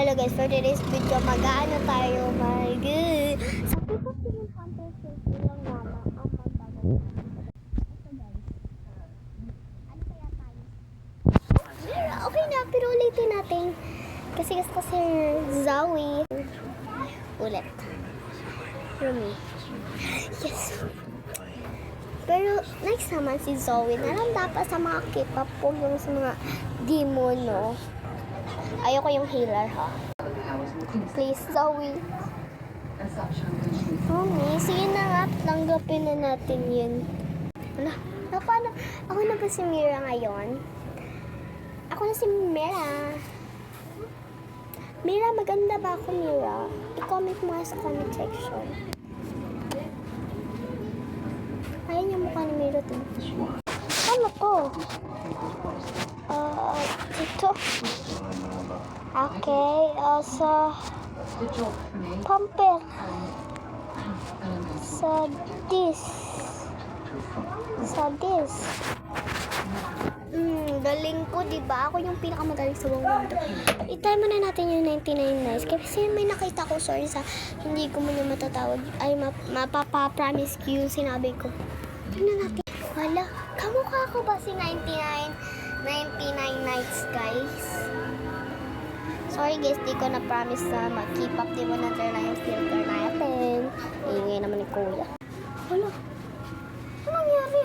Hello guys, for today's video, mag-ano tayo, my god. Sabi ko yung contest lang mama, ang magbago. Ito guys, ano kaya tayo? Okay na, pero ulitin natin. Kasi Zoe. Ulit. Rumi. Yes. Pero next naman si Zoe, nalang dapat sa mga K-pop po yung sa mga demon, no? Ayoko yung healer, ha? Please, Zoe. Mami, sige na nga, tanggapin na natin yun. Ano? Paano? Ako na ba si Mira ngayon? Ako na si Mira. Mira, maganda ba ako, Mira? I-comment mo nga sa comment section. Ayan yung mukha ni Mira to. Ano to? Ito. Okay, sa pumper. Sa this. Galing ko, diba? Ako yung pinakamagaling sa buong mundo. I-try muna natin yung 99 nights. Kasi may nakita ko, sorry sa hindi ko muna matatawag. Ay, mapapromise ko yung sinabi ko. Tingnan natin. Wala, kamukha ko ba si 99 nights, guys? Sorry guys, di ko na promise na mag-keep up din mo na yung filter natin. Ingay naman ni Kuya. Wala. Ano nangyari?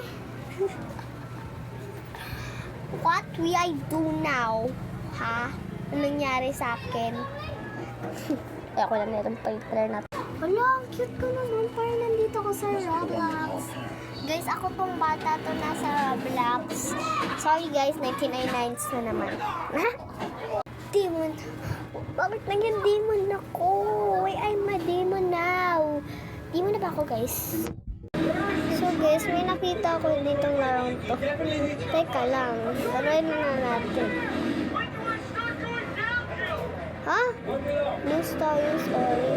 What will I do now? Ha? Ano nangyari sa akin? Ako lang na itong filter natin. Wala, ang cute ko naman. Parang nandito ko sa Roblox. Guys, ako tong bata to nasa Roblox. Sorry guys, 99 nights na naman. Ha? Demon. Bakit naging demon ako? Why I'm a demon now? Demon na ba ako, guys? So guys, may nakita ko ditong larong to. Teka lang. Laruin na natin. Ha? Lose tayo, sorry.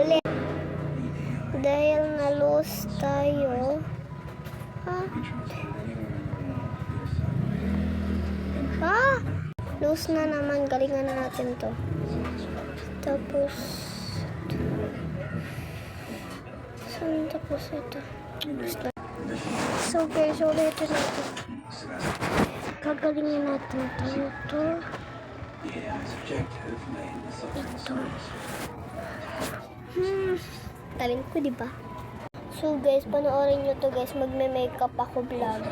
Ulit. Dahil na-lose tayo. Ha? Ha? Lose na naman. Galingan na natin to. Tapos saan tapos ito? So guys, ulitin natin. Gagalingin natin ito. Ito. Taling ko, diba? So guys, panoorin nyo to guys. Magme-makeup ako vlog.